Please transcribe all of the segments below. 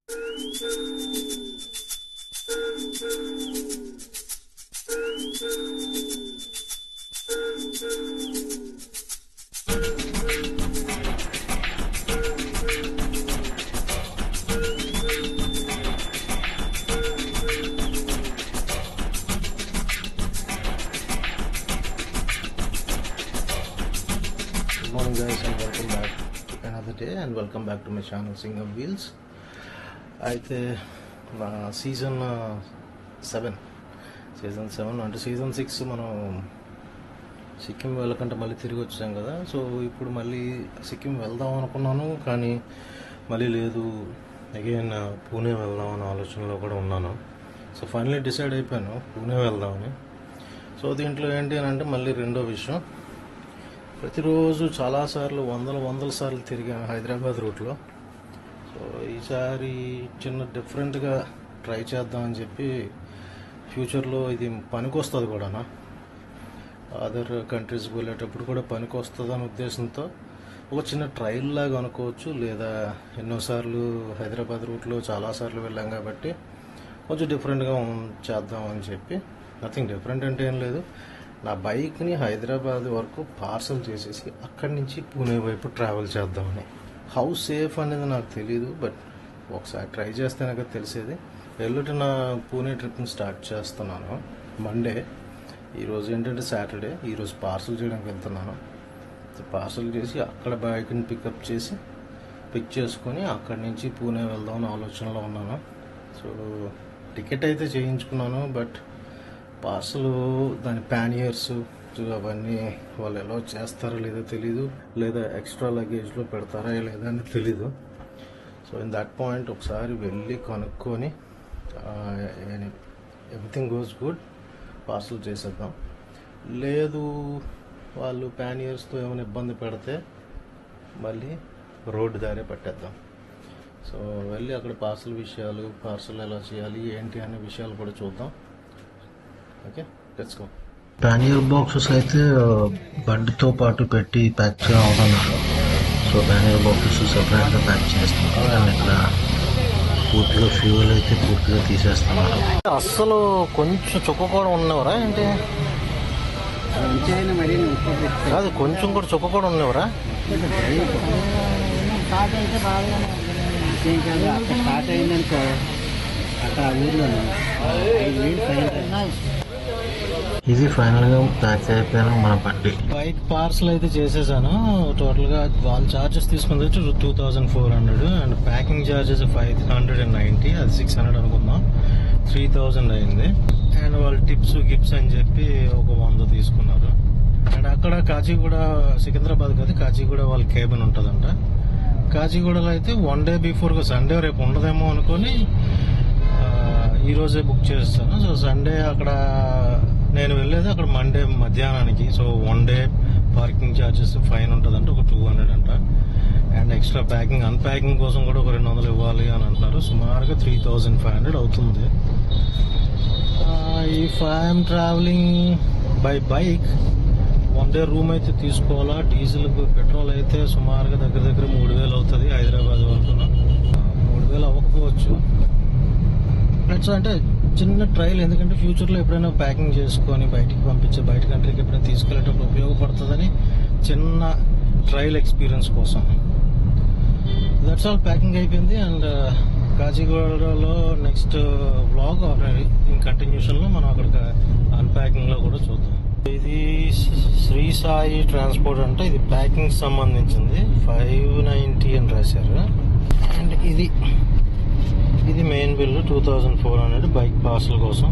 Morning guys, and welcome back to another day and welcome back to my channel Singham Wheels. అయితే మన season 7 అంటే season 6 మనం సిక్కిం వెళ్ళకంటే మళ్ళీ తిరిగి వచ్చాం కదా. సో ఇప్పుడు మళ్ళీ సిక్కిం వెళ్దాం అనుకున్నాను, కానీ మళ్ళీ లేదు, అగైన్ పూణే వెళ్దాం అనే ఆలోచనలో కూడా ఉన్నాను. సో ఫైనలీ డిసైడ్ అయిపోయాను పూణే వెళ్దామని. సో దీంట్లో ఏంటి అని అంటే మళ్ళీ రెండో విషయం, ప్రతిరోజు చాలాసార్లు వందల సార్లు తిరిగాను హైదరాబాద్ రూట్లో. సో ఈసారి చిన్న డిఫరెంట్గా ట్రై చేద్దామని చెప్పి ఫ్యూచర్లో ఇది పనికొస్తుంది కూడా, అదర్ కంట్రీస్కి వెళ్ళేటప్పుడు కూడా పనికొస్తుంది అనే ఉద్దేశంతో ఒక చిన్న ట్రయల్ లాగా అనుకోవచ్చు. లేదా ఎన్నోసార్లు హైదరాబాద్ రూట్లో చాలాసార్లు వెళ్ళాం కాబట్టి కొంచెం డిఫరెంట్గా చేద్దామని చెప్పి. నథింగ్ డిఫరెంట్ అంటే ఏం లేదు, నా బైక్ని హైదరాబాద్ వరకు పార్సల్ చేసేసి అక్కడి నుంచి పూణే వైపు ట్రావెల్ చేద్దామని. హౌ సేఫ్ అనేది నాకు తెలీదు, బట్ ఒకసారి ట్రై చేస్తే నాకు తెలిసేది. ఎల్లుండి నా పూణే ట్రిప్ని స్టార్ట్ చేస్తున్నాను మండే. ఈరోజు ఏంటంటే సాటర్డే, ఈరోజు పార్సల్ చేయడానికి వెళ్తున్నాను. పార్సల్ చేసి అక్కడ బైక్ని పిక్ చేసుకొని అక్కడి నుంచి పూణే వెళ్దామని ఆలోచనలో ఉన్నాను. సో టికెట్ అయితే చేయించుకున్నాను, బట్ పార్సల్ దాని ప్యానియర్స్ అవన్నీ వాళ్ళు ఎలా చేస్తారో లేదో తెలీదు, లేదా ఎక్స్ట్రా లగేజ్లో పెడతారా లేదా అని తెలీదు. సో ఇన్ దట్ పాయింట్ ఒకసారి వెళ్ళి కనుక్కొని ఎవ్రీథింగ్ గోస్ గుడ్ పార్సల్ చేసేద్దాం. లేదు వాళ్ళు ప్యానియర్స్తో ఏమైనా ఇబ్బంది పెడితే మళ్ళీ రోడ్డు దారే పట్టేద్దాం. సో వెళ్ళి అక్కడ పార్సల్ ఎలా చేయాలి ఏంటి అనే విషయాలు కూడా చూద్దాం. Okay, let's go. Pannier boxes అయితే బండితో పాటు పెట్టి ప్యాక్ చేయమన్నారు. సో ప్యానియర్ బాక్సెస్ సెపరేట్గా ప్యాక్ చేస్తున్నారు. అండ్ ఇక్కడ పూర్తిగా ఫ్యూయల్ అయితే పూర్తిగా తీసేస్తున్నారు. అస్సలు కొంచెం చుక్క కూడా ఉన్నవరా ఏంటి? కాదు, కొంచెం కూడా చుక్క కూడా ఉన్నవరా? స్టార్ట్ అయిందనుకో అక్కడ ఊర్లో ఇది ఫైనల్గా ప్యాక్ అయిపోయాను మన బండి. బైక్ పార్సల్ అయితే చేసేసాను. టోటల్గా వాళ్ళ ఛార్జెస్ తీసుకుంది 2400 అండ్ ప్యాకింగ్ ఛార్జెస్ 590, అది 600 అనుకుందాం, 3000 అయింది. అండ్ వాళ్ళు గిప్స్ అని చెప్పి ఒక 100 తీసుకున్నారు. అండ్ అక్కడ కాచిగూడ, సికింద్రాబాద్ కాదు కాచిగూడ వాళ్ళ కేబిన్ ఉంటుందంట. కాచిగూడలో అయితే 1 డే బిఫోర్గా, సండే రేపు ఉండదేమో అనుకొని ఈరోజే బుక్ చేస్తాను. సో సండే అక్కడ నేను వెళ్ళేది అక్కడ మండే మధ్యాహ్నానికి. So 1 day parking charges fine ఉంటుందంటే ఒక 200 అంట. అండ్ ఎక్స్ట్రా అన్ప్యాకింగ్ కోసం కూడా ఒక 200 ఇవ్వాలి అని అంటున్నారు. సుమారుగా 3500 అవుతుంది. If I'm travelling by bike 1 day room అయితే తీసుకోవాలా. డీజిల్ పెట్రోల్ అయితే సుమారుగా దగ్గర 3000 అవుతుంది హైదరాబాద్ వరకు. 3000 అవ్వకపోవచ్చు. అంటే చిన్న ట్రయల్, ఎందుకంటే ఫ్యూచర్లో ఎప్పుడైనా ప్యాకింగ్ చేసుకొని బయట కంట్రీకి ఎప్పుడైనా తీసుకెళ్ళేటప్పుడు ఉపయోగపడుతుందని చిన్న ట్రయల్ ఎక్స్పీరియన్స్ కోసం. That's all. ప్యాకింగ్ అయిపోయింది. అండ్ కాచిగూడలో నెక్స్ట్ వ్లాగ్ ఇన్ కంటిన్యూషన్లో మనం అక్కడ అన్ప్యాకింగ్లో కూడా చూద్దాం. ఇది శ్రీ సాయి ట్రాన్స్పోర్ట్ అంటే ఇది ప్యాకింగ్ సంబంధించింది. 590 అని రాశారు. అండ్ ఇది మెయిన్ బిల్లు 2400 బైక్ పార్సల్ కోసం.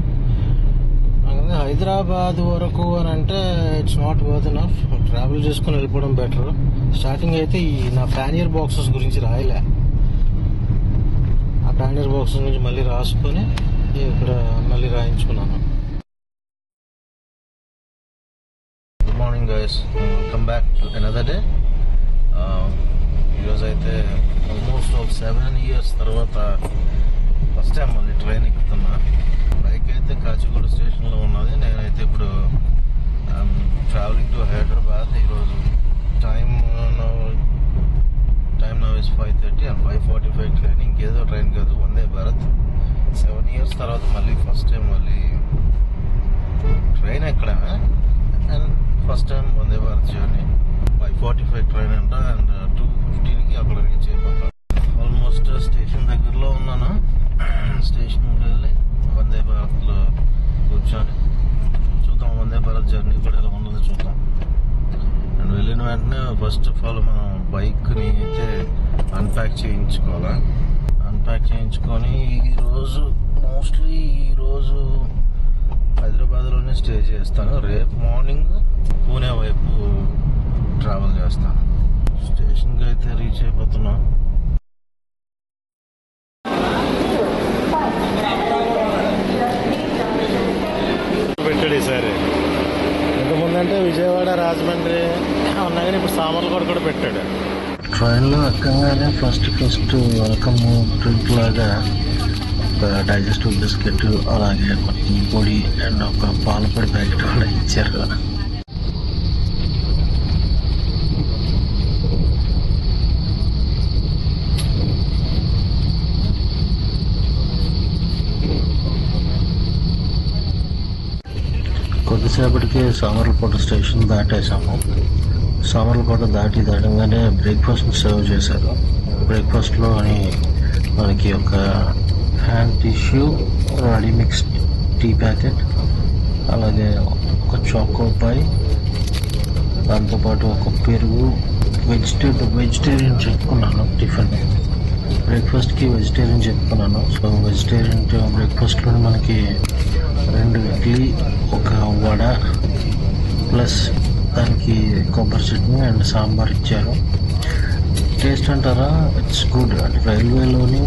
హైదరాబాద్ వరకు అని అంటే it's not worth enough. Travel చేసుకుని వెళ్ళిపోవడం బెటర్. స్టార్టింగ్ అయితే నా ప్యానియర్ బాక్సెస్ గురించి రాయలే. ఆ ప్యానియర్ బాక్సెస్ గురించి మళ్ళీ రాసుకొని ఇక్కడ మళ్ళీ రాయించుకున్నాను. Good morning guys, welcome back to another day. ఈరోజు అయితే ఆల్మోస్ట్ ఒక 7 years తర్వాత ఫస్ట్ టైం మళ్ళీ ట్రైన్ ఎక్కుతున్నా. బైక్ అయితే కాచిగూడ స్టేషన్లో ఉన్నది. నేనైతే ఇప్పుడు ట్రావెలింగ్ టు హైదరాబాద్. ఈరోజు time now is 5:30 and 5:45 train. ఇంకేదో ట్రైన్ కాదు, 1 భారత్. 7 years తర్వాత మళ్ళీ ఫస్ట్ టైం మళ్ళీ ట్రైన్ ఎక్కడమే. And first time Vande Bharat journey. 5:45 train అంట. అండ్ 2:15కి అక్కడ రీచ్ అయిపోతాను. ఆల్మోస్ట్ స్టేషన్ దగ్గరలో ఉన్నాను. స్టేషన్కి వెళ్ళి వందే భారత్లో కూర్చొని చూద్దాం వందే భారత్ జర్నీ కూడా ఎలా ఉన్నదో చూద్దాం. అండ్ వెళ్ళిన వెంటనే ఫస్ట్ ఆఫ్ ఆల్ మనం బైక్ని అయితే అన్ప్యాక్ చేయించుకోవాలి. అన్ప్యాక్ చేయించుకొని మోస్ట్లీ ఈరోజు హైదరాబాద్లోనే స్టే చేస్తాను. రేపు మార్నింగ్ పూణే వైపు ట్రావెల్ చేస్తాను. స్టేషన్కి అయితే రీచ్ అయిపోతున్నాం. పెట్టాడు ఈసారి. ఇంతకుముందు అంటే విజయవాడ, రాజమండ్రి ఉన్నా కానీ ఇప్పుడు సామర్లకోట కూడా పెట్టాడు. ట్రైన్లో ఎక్కగానే ఫస్ట్ వెల్కమ్ డ్రింక్ లాగా ఒక డైజెస్టివ్ బిస్కెట్, అలాగే కొంచెం పొడి అండ్ ఒక పాలపొడి ప్యాకెట్ కూడా ఇచ్చారు. కొద్దిసేపటికి సామర్లకోట స్టేషన్ దాటేసాము. సామర్లకోట దాటంగానే బ్రేక్ఫాస్ట్ సర్వ్ చేశారు. బ్రేక్ఫాస్ట్లో మనకి ఒక hand tissue, ready mix tea packet, అలాగే ఒక చాకో పై, దాంతోపాటు ఒక పెరుగు, వెజిటేరియన్ చెప్పుకున్నాను. టిఫిన్ బ్రేక్ఫాస్ట్కి వెజిటేరియన్ చెప్పుకున్నాను. సో వెజిటేరియన్ బ్రేక్ఫాస్ట్లో మనకి 2 ఇడ్లీ, ఒక వడ, ప్లస్ దానికి కొబ్బరి చట్నీ అండ్ సాంబార్ ఇచ్చారు. టేస్ట్ అంటారా, ఇట్స్ గుడ్. అంటే రైల్వేలోని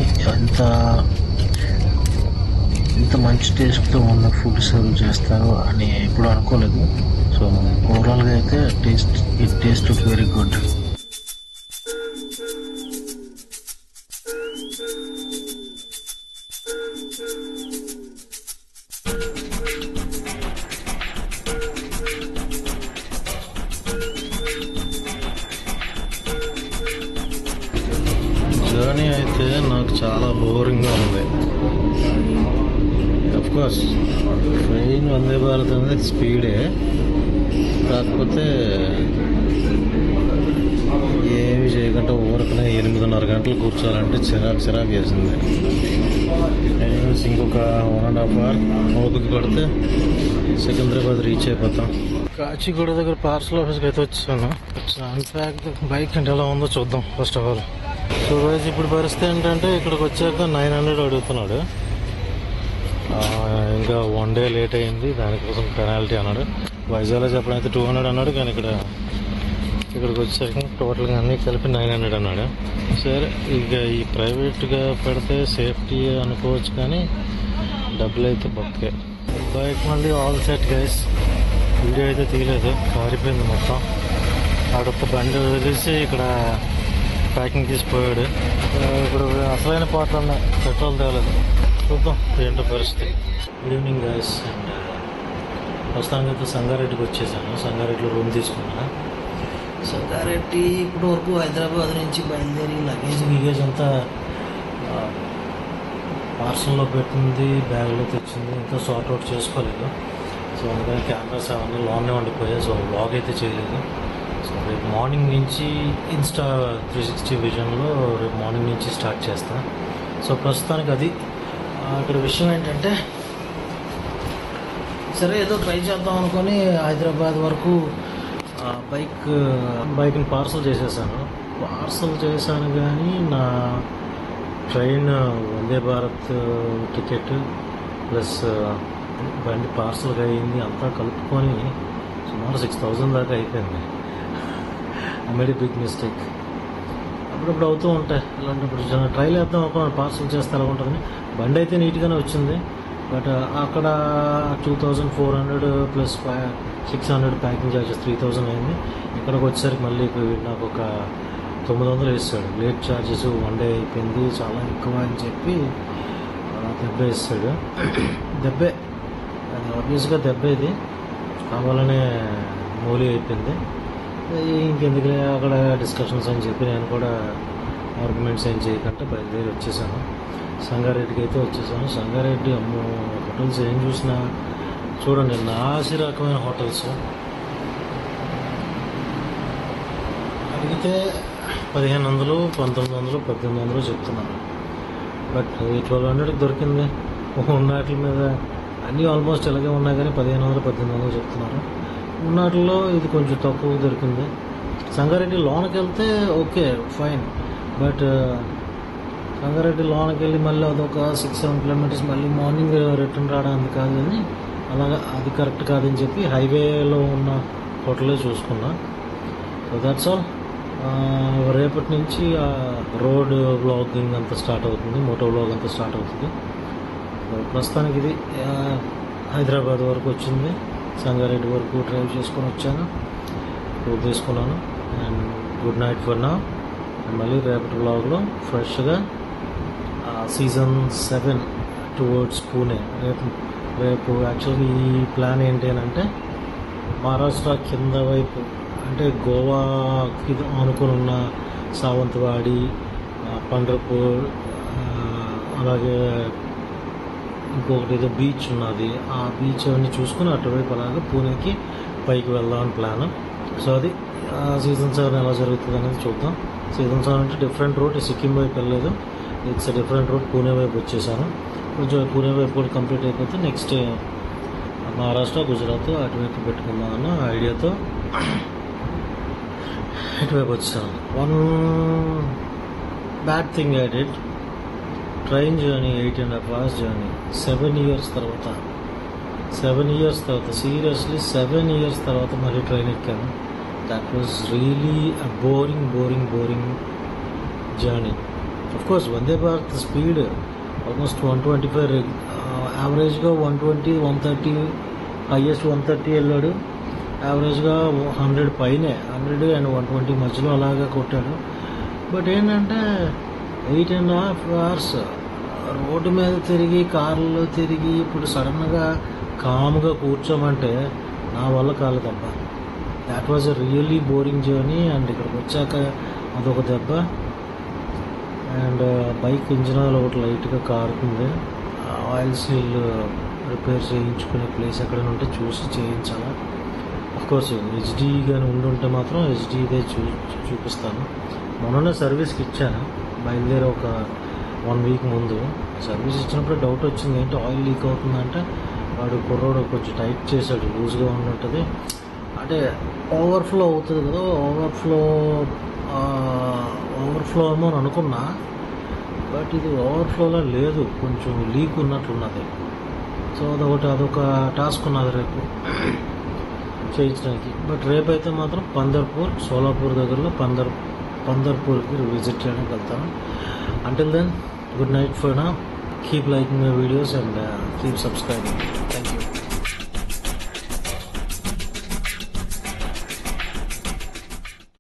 ఇంత మంచి టేస్ట్తో ఉన్న ఫుడ్ సర్వ్ చేస్తారు అని ఎప్పుడు అనుకోలేదు. సో ఓవరాల్గా అయితే టేస్ట్ వెరీ గుడ్. జర్నీ అయితే నాకు చాలా బోరింగ్గా ఉంది. అఫ్కోర్స్ ట్రైన్ వందే భారత్ అనేది స్పీడే, కాకపోతే ఏమి చేయకుండా ఊరకనే 8.5 గంటలు కూర్చోాలంటే చిరాకు వేసింది. ఇంకొక 1.5 hour ఓపిక పడితే సికింద్రాబాద్ రీచ్ అయిపోతాం. కాచిగూడ దగ్గర పార్సల్ ఆఫీస్కి అయితే వచ్చాను. అన్ప్యాక్ బైక్ అంటే ఎలా ఉందో చూద్దాం first of all. So wise ఇప్పుడు పరిస్థితి ఏంటంటే ఇక్కడికి వచ్చాక 900 అడుగుతున్నాడు. ఇంకా 1 day లేట్ అయింది, దానికోసం పెనాల్టీ అన్నాడు. వైజాగ్లో చెప్పడైతే 200 అన్నాడు, కానీ ఇక్కడికి వచ్చాక టోటల్గా అన్నీ కలిపి 900 అన్నాడు. సరే ఇక ఈ ప్రైవేట్గా పెడితే సేఫ్టీ అనుకోవచ్చు, కానీ డబ్బులు అయితే బొక్కే. బైక్ మళ్ళీ ఆల్ సెట్ గైస్. వీడియో అయితే తీయలేదు, కారిపోయింది మొత్తం. అక్కడ బండి వదిలేసి ఇక్కడ ప్యాకింగ్ తీసిపోయాడు. ఇప్పుడు అసలైన పాటలు ఉన్నాయి, పెట్రోల్ తేలేదు. చూద్దాం ఏంటో పరిస్థితి. Good evening guys. అండ్ ప్రస్తుతానికి అయితే సంగారెడ్డికి వచ్చేసాను. సంగారెడ్డిలో రూమ్ తీసుకున్నాను. సంగారెడ్డి ఇప్పటి వరకు హైదరాబాద్ నుంచి బయలుదేరి లగేజ్ అంతా పార్సల్లో పెట్టింది, బ్యాగ్లో తెచ్చింది, ఇంకా సార్ట్అవుట్ చేసుకోలేదు. సో అందుకని కెమెరాస్ అవన్నీ లోన్నే ఉండిపోయాయి. సో వ్లాగ్ అయితే చేయలేదు. సో రేపు మార్నింగ్ నుంచి ఇన్స్టా 360 విజన్లో రేపు మార్నింగ్ నుంచి స్టార్ట్ చేస్తాను. సో ప్రస్తుతానికి అది. ఇక్కడ విషయం ఏంటంటే, సరే ఏదో ట్రై చేద్దాం అనుకొని హైదరాబాద్ వరకు బైక్ని పార్సల్ చేశాను. కానీ నా train Vande Bharat ticket plus బండి పార్సల్గా అయింది అంతా కలుపుకొని సుమారు 6,000 దాకా అయిపోయింది. I made a big mistake. అప్పుడప్పుడు అవుతూ ఉంటాయి ఇలాంటప్పుడు. ట్రైల్ వేద్దాం ఒక పార్సల్ చేస్తే ఎలా ఉంటుందని. బండి అయితే నీట్గానే వచ్చింది, బట్ అక్కడ 2,400 ప్లస్ 600 ప్యాకింగ్ ఛార్జెస్ 3,000 అయింది. ఇక్కడికి వచ్చేసరికి మళ్ళీ నాకు ఒక 900 వేస్తాడు. లేట్ ఛార్జెస్ 1 day అయిపోయింది, చాలా ఎక్కువ అని చెప్పి దెబ్బ వేస్తాడు. దెబ్బే, ఆబ్వియస్గా దెబ్బే. ఇది కావాలనే మూలీ అయిపోయింది. ఇంకెందుకు అక్కడ డిస్కషన్స్ అని చెప్పి నేను కూడా ఆర్గ్యుమెంట్స్ ఏం చేయకుండా బయలుదేరి వచ్చేసాను. సంగారెడ్డికి అయితే వచ్చేసాను. సంగారెడ్డి అమ్మో హోటల్స్ ఏం చూసినా చూడండి నాసి రకమైన హోటల్స్. అడిగితే 1500, 1900, 1800 చెప్తున్నారు. బట్ 1200కి దొరికింది. ఉన్నట్ల మీద అన్నీ ఆల్మోస్ట్ ఇలాగే ఉన్నాయి కానీ 1500, 1800 చెప్తున్నారు. ఉన్నట్లో ఇది కొంచెం తక్కువ దొరికింది. సంగారెడ్డి లోనకి వెళ్తే ఓకే ఫైన్, బట్ సంగారెడ్డి లోనకి వెళ్ళి మళ్ళీ అదొక 6-7 కిలోమీటర్స్ మళ్ళీ మార్నింగ్ రిటర్న్ రావడానికి కాదు కానీ అలాగా అది కరెక్ట్ కాదని చెప్పి హైవేలో ఉన్న హోటలే చూసుకున్నా. So that's all. రేపటి నుంచి రోడ్ బ్లాగింగ్ అంతా స్టార్ట్ అవుతుంది, మోటో బ్లాగ్ అంతా స్టార్ట్ అవుతుంది. ప్రస్తుతానికి ఇది హైదరాబాద్ వరకు వచ్చింది. సంగారెడ్డి వరకు డ్రైవ్ చేసుకొని వచ్చాను, టూర్ తీసుకున్నాను. అండ్ గుడ్ నైట్ ఫర్ నా. మళ్ళీ రేపటి బ్లాగ్లో ఫ్రెష్గా సీజన్ 7 టువర్డ్స్ పూణే. రేపు యాక్చువల్గా ఈ ప్లాన్ ఏంటి అని అంటే మహారాష్ట్ర కింద వైపు అంటే గోవాకి ఆనుకొని ఉన్న సావంతవాడి, పండ్రపూర్, అలాగే ఇంకొకటి ఏదో బీచ్ ఉన్నది, ఆ బీచ్ అవన్నీ చూసుకుని అటువైపు అలాగే పూణేకి పైకి వెళ్దామని ప్లాన్. సో అది సీజన్ 7 ఎలా జరుగుతుంది అనేది చూద్దాం. సీజన్ 7 అంటే డిఫరెంట్ రూట్, సిక్కిం వైపు వెళ్ళలేదు, ఇట్స్ డిఫరెంట్ రూట్. పూణే వైపు వచ్చేసాను. కొంచెం పూణే వైపు కూడా కంప్లీట్ అయిపోతే నెక్స్ట్ మహారాష్ట్ర, గుజరాత్ అటువైపు పెట్టుకుందాం అన్న ఐడియాతో ఇటువైపు వచ్చాను. One bad thing I did, train journey 8.5 hours journey 7 years తర్వాత. 7 years తర్వాత, సీరియస్లీ 7 years తర్వాత మళ్ళీ ట్రైన్ ఎక్కాను. That was really a boring journey. Of course Vande Bharat speed almost 125, యావరేజ్గా 120, 130, హైయెస్ట్ 130 వెళ్ళాడు. యావరేజ్గా 100 పైనే, 100 and 120 మధ్యలో అలాగా కొట్టాడు. బట్ ఏంటంటే 8.5 hours రోడ్డు మీద తిరిగి, కార్లో తిరిగి, ఇప్పుడు సడన్గా కామ్గా కూర్చోమంటే నా వల్ల కాలేదబ్బా. That was a really boring journey. And ఇక్కడికి వచ్చాక అదొక దెబ్బ. అండ్ బైక్ ఇంజిన్ ఆయిల్ ఒకటి లైట్గా కారుతుంది. ఆయిల్ సీల్ రిపేర్ చేయించుకునే ప్లేస్ ఎక్కడైనా ఉంటే చూసి చేయించాలి. అఫ్కోర్స్ హెచ్డీ కానీ ఉండుంటే మాత్రం హెచ్డీదే చూపిస్తాను. మొన్ననే సర్వీస్కి ఇచ్చాను, బయలుదేరి ఒక 1 week ముందు. సర్వీస్ ఇచ్చినప్పుడు డౌట్ వచ్చింది, ఏంటి ఆయిల్ లీక్ అవుతుందంటే వాడు కుర్రోడు కొంచెం టైట్ చేశాడు, లూజ్గా ఉండుంటుంది. అంటే ఓవర్ఫ్లో అవుతుంది కదా, ఓవర్ఫ్లో ఏమో అని అనుకున్నా. బట్ ఇది ఓవర్ఫ్లోలో లేదు, కొంచెం లీక్ ఉన్నట్లున్నది. సో అదొక టాస్క్ ఉన్నది రేపు చేయించడానికి. బట్ రేపు అయితే మాత్రం పందర్పూర్, సోలాపూర్ దగ్గరలో పందర్పూర్కి విజిట్ చేయడానికి వెళ్తాను. Until then, good night for now. Keep liking my videos and keep subscribing. Thank you.